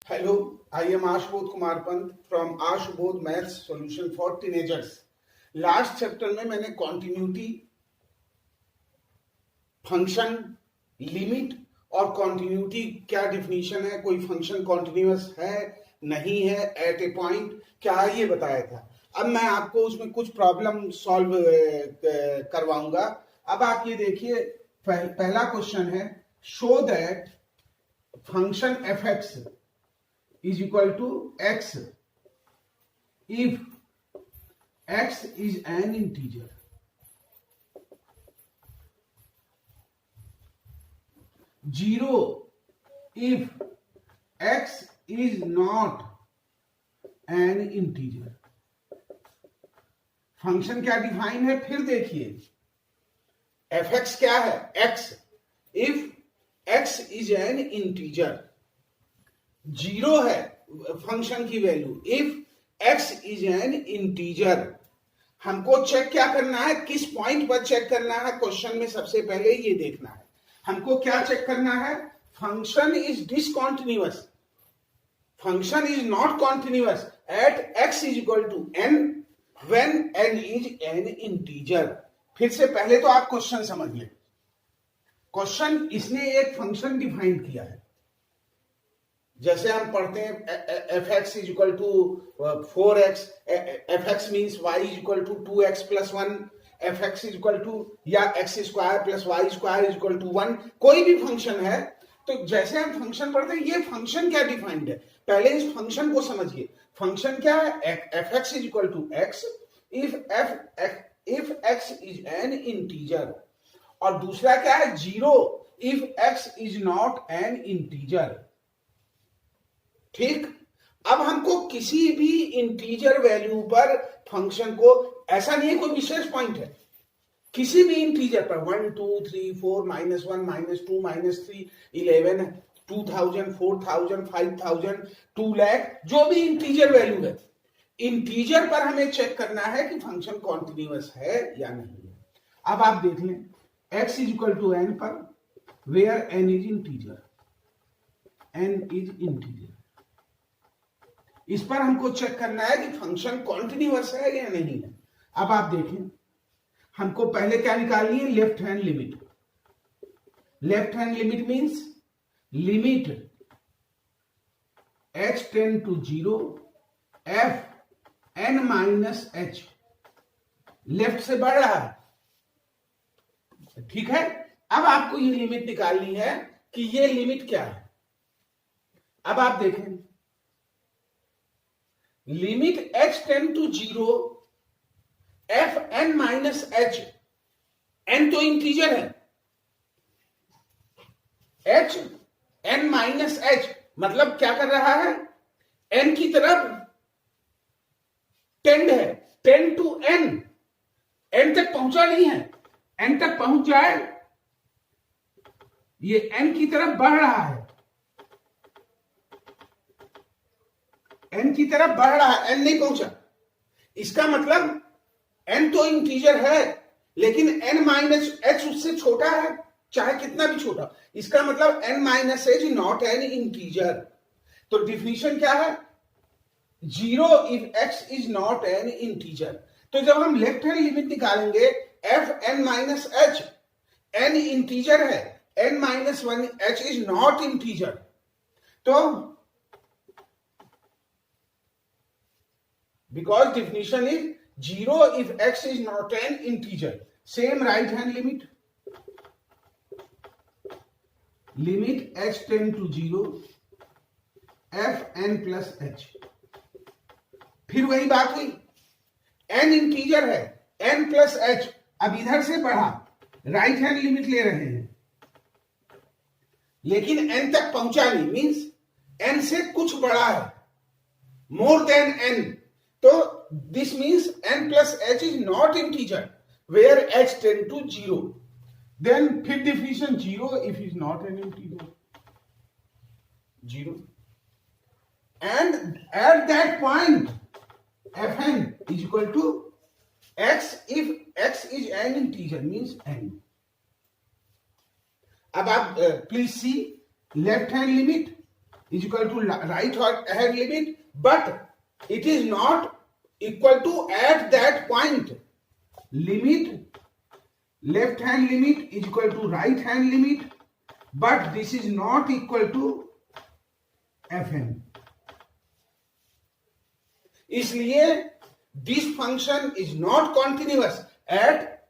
Hello, I am Ashbodh Kumar Pant from Ashbodh Maths Solution for Teenagers. Last chapter में मैंने continuity, function, limit और continuity क्या definition है, कोई function continuous है नहीं है, एट ए पॉइंट क्या है, ये बताया था। अब मैं आपको उसमें कुछ प्रॉब्लम सॉल्व करवाऊंगा। अब आप ये देखिए, पहला क्वेश्चन है, show that function F x is equal to x if x is an integer. Zero if x is not an integer. Function क्या डिफाइन है, फिर देखिए एफ एक्स क्या है, x if x is an integer. Zero है function की value if x is an integer. हमको check क्या करना है, किस पॉइंट पर चेक करना है, क्वेश्चन में सबसे पहले ये देखना है। हमको क्या चेक करना है, function is discontinuous, function is not continuous at x is equal to n when n is an integer. फिर से पहले तो आप क्वेश्चन समझ लें। क्वेश्चन, इसने एक फंक्शन डिफाइन किया है, जैसे हम पढ़ते हैं F x is equal to 4x, F X means y is equal to 2x plus 1, F x is equal to या X square plus Y square is equal to 1, कोई भी फंक्शन है। तो जैसे हम फंक्शन पढ़ते हैं, ये फंक्शन क्या डिफाइंड है, पहले इस फंक्शन को समझिए। फंक्शन क्या है, f x is equal to x if x is an integer, और दूसरा क्या है, zero if x is not an integer. ठीक, अब हमको किसी भी इंटीजर वैल्यू पर फंक्शन को, ऐसा नहीं है कोई विशेष पॉइंट है, किसी भी इंटीजर पर 1 2 3 4 -1 -2 -3 11 2000 4000 5000 2 लाख, जो भी इंटीजर वैल्यू है, इंटीजर पर हमें चेक करना है कि फंक्शन कॉन्टिन्यूअस है या नहीं है। अब आप देख लें, x is equal to n पर where n is integer, n is integer, इस पर हमको चेक करना है कि फंक्शन कॉन्टिन्यूअस है या नहीं है। अब आप देखें, हमको पहले क्या निकालनी है, left hand limit. Left hand limit means limit x tend to 0 f n minus h, लेफ्ट से बढ़ रहा है, ठीक है। अब आपको ये लिमिट निकालनी है कि ये लिमिट क्या है। अब आप देखें, limit x tend to 0 f n minus h, n तो इंटीजर है, h n माइनस h मतलब क्या कर रहा है, n की तरफ टेंड है, टेंड टू n, n तक पहुंचा नहीं है, n तक पहुंच जाए, ये n की तरफ बढ़ रहा है, n की तरफ बढ़ रहा है, n नहीं पहुंचा। इसका मतलब n तो इंटीजर है, लेकिन n माइनस h उससे छोटा है, चाहे कितना भी छोटा। इसका मतलब n minus h not an integer. तो डिफिनीशन क्या है, zero if x is not an integer. तो जब हम लेफ्ट हैंड लिमिट निकालेंगे, f n minus h, n integer है, n minus 1 h is not integer, तो because definition is 0 if x is not an integer. Same right hand limit, limit x tend to 0 f n plus h। फिर वही बात हुई, n integer है, n plus h, अब इधर से बढ़ा, राइट हैंड लिमिट ले रहे हैं, लेकिन n तक पहुंचा नहीं, मींस n से कुछ बड़ा है, मोर देन n। तो this means n plus h is not integer where h tend to 0. Then फिर definition 0 if is not an integer, 0, and at that point fn is equal to x if x is an integer means n। अब आप please see left hand limit is equal to right hand limit, but it is not equal to at that point. Limit left hand limit is equal to right hand limit, but this is not equal to fn. इसलिए this function is not continuous at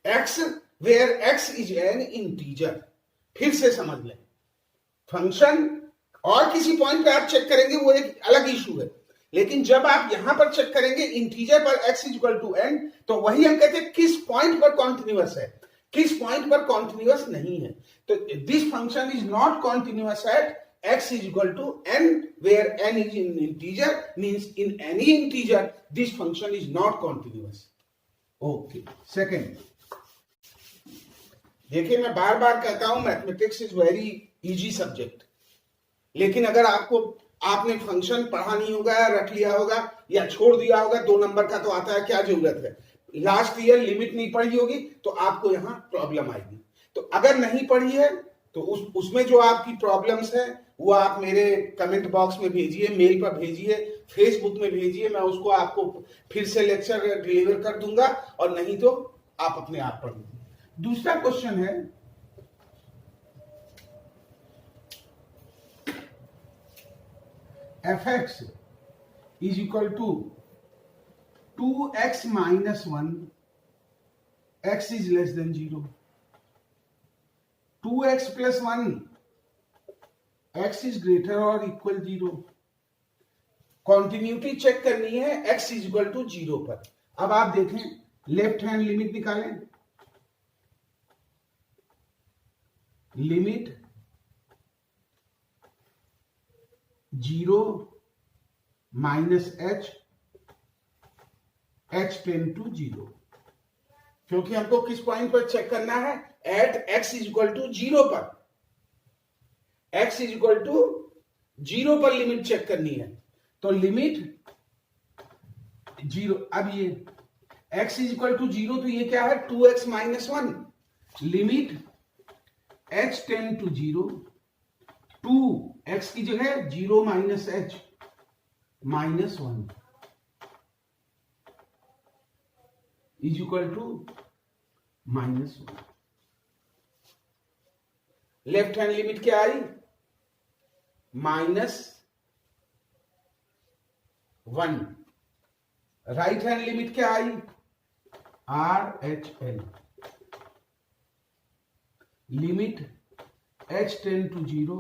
x where x is an integer. फिर से समझ लें, function और किसी point पे आप check करेंगे वो एक अलग इशू है, लेकिन जब आप यहां पर चेक करेंगे इंटीजर पर x is equal to n, तो वही हम कहते हैं किस पॉइंट पर कॉन्टिन्यूअस है, किस पॉइंट पर कॉन्टिन्यूअस नहीं है. तो this function is not continuous at x is equal to n where n is in integer, means in any integer this function is not continuous. Okay, second, देखिए मैं बार बार कहता हूं mathematics is very easy subject, लेकिन अगर आपने function पढ़ा नहीं होगा, रट लिया होगा या छोड़ दिया होगा, 2 नंबर का तो आता है, क्या जरूरत है. लास्ट ईयर लिमिट नहीं पढ़ी होगी तो आपको यहां प्रॉब्लम आएगी. तो अगर नहीं पढ़ी है तो उसमें जो आपकी प्रॉब्लम्स है वो आप मेरे कमेंट बॉक्स में भेजिए, मेल पर भेजिए, फेसबुक में भेजिए, मैं उसको आपको फिर से लेक्चर डिलीवर कर दूंगा, और नहीं तो आप अपने आप पढ़ लीजिए. दूसरा क्वेश्चन है, fx is equal to 2x minus 1, x is less than 0. 2x plus 1, x is greater or equal 0. Continuity check करनी है x is equal to 0 पर. अब आप देखें, लेफ्ट हैंड लिमिट निकालें. Limit 0 minus h tend to 0, क्योंकि हमको किस पॉइंट पर चेक करना है, at x is equal to 0 पर. x इज इक्वल टू 0 पर लिमिट चेक करनी है, तो लिमिट 0. अब ये x इज इक्वल टू 0, तो ये क्या है, 2x minus 1. Limit h tend to 0, 2x की जगह 0 minus h minus 1 is equal to minus 1. Left hand limit क्या आई, -1. राइट हैंड लिमिट क्या आई, RHL. Limit h tend to 0,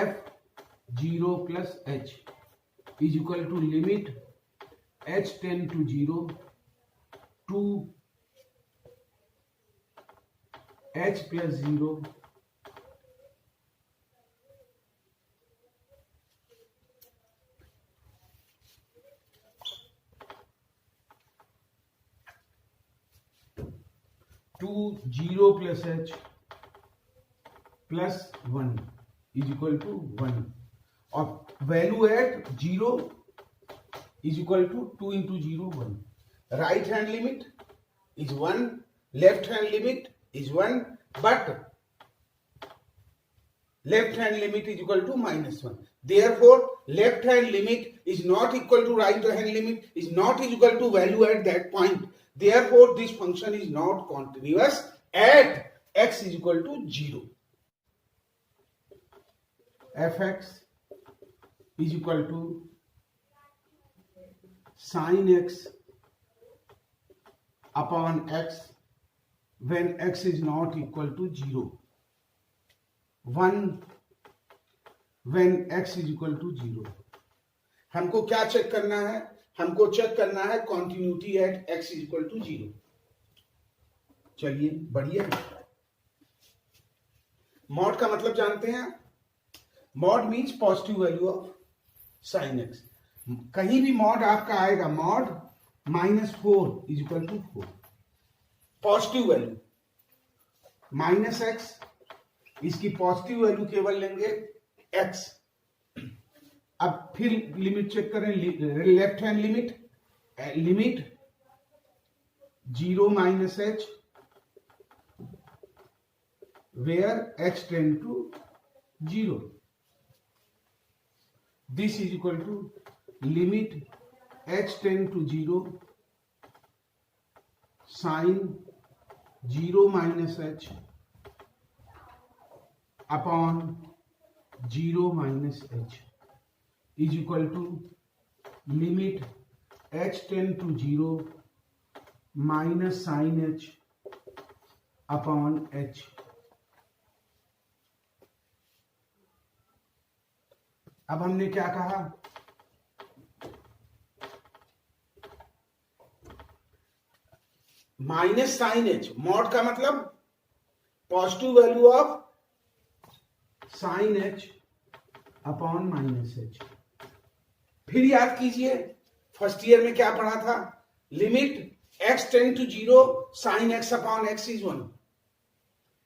f 0 plus h is equal to limit h tend to 0, 2 h plus 0 0 plus h plus 1 is equal to 1, और value at 0 is equal to 2 into 0 1. Right hand limit is 1, left hand limit is 1, but left hand limit is equal to -1. Therefore, left hand limit is not equal to right hand limit, is not equal to value at that point. Therefore, this function is not continuous at x is equal to 0. fx is equal to sin x upon x when x is not equal to 0. 1 when x is equal to 0. हमको क्या check करना है, हमको check करना है continuity at x is equal to 0. चलिए बढ़िया. Mod का मतलब जानते हैं, mod means positive value of sign x. कहीं भी मॉड आपका आएगा, mod -4 is equal to 4, positive value. -x, इसकी पॉजिटिव वैल्यू केवल लेंगे x. अब फिर लिमिट चेक करें, left hand limit, limit 0 minus h where h tend to 0. This is equal to limit h tend to 0 sin 0 minus h upon 0 minus h is equal to limit h tend to 0 minus sin h upon h. अब हमने क्या कहा, minus sine h, mod का मतलब positive value of sine h upon minus h. फिर याद कीजिए first year में क्या पढ़ा था, limit x tend to 0 sine x upon x is 1.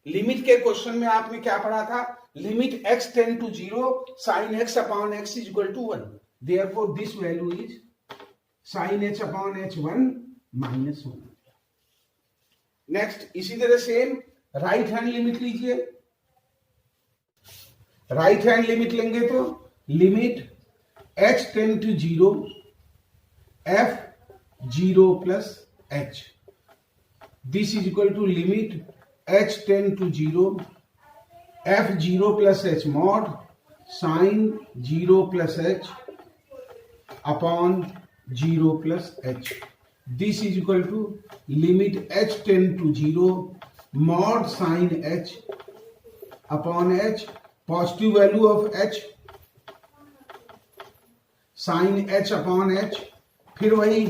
Limit के क्वेश्चन में आपने क्या पढ़ा था, limit x tend to 0 sine x upon x is equal to 1. Therefore this value is sine h upon h 1 minus 1. Next इसी तरह same right hand limit लीजिए. Right hand limit लेंगे तो limit h tend to 0 f 0 plus h, this is equal to limit h tend to 0 f 0 plus h mod sine 0 plus h upon 0 plus h. This is equal to limit h tend to 0 mod sin h upon h, positive value of h sin h upon h, फिर वही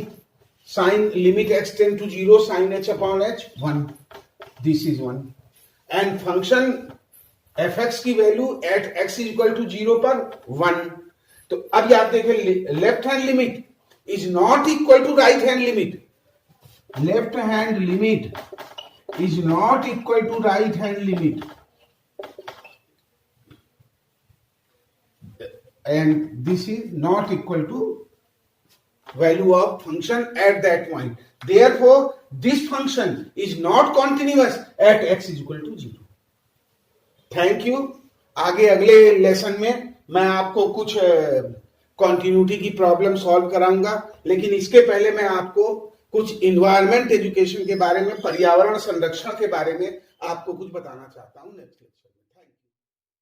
sin limit x tend to 0 sin h upon h 1, this is 1. and function fx की value at x is equal to 0 पर 1. तो अब आप देखें left hand limit is not equal to right hand limit. Left hand limit is not equal to right hand limit, and this is not equal to value of function at that point. Therefore, this function is not continuous at x is equal to 0. Thank you. आगे अगले lesson में मैं आपको कुछ continuity की problem solve कराऊंगा, लेकिन इसके पहले मैं आपको कुछ इन्वायरमेंट एजुकेशन के बारे में, पर्यावरण संरक्षण के बारे में आपको कुछ बताना चाहता हूं नेक्स्ट लेक्चर.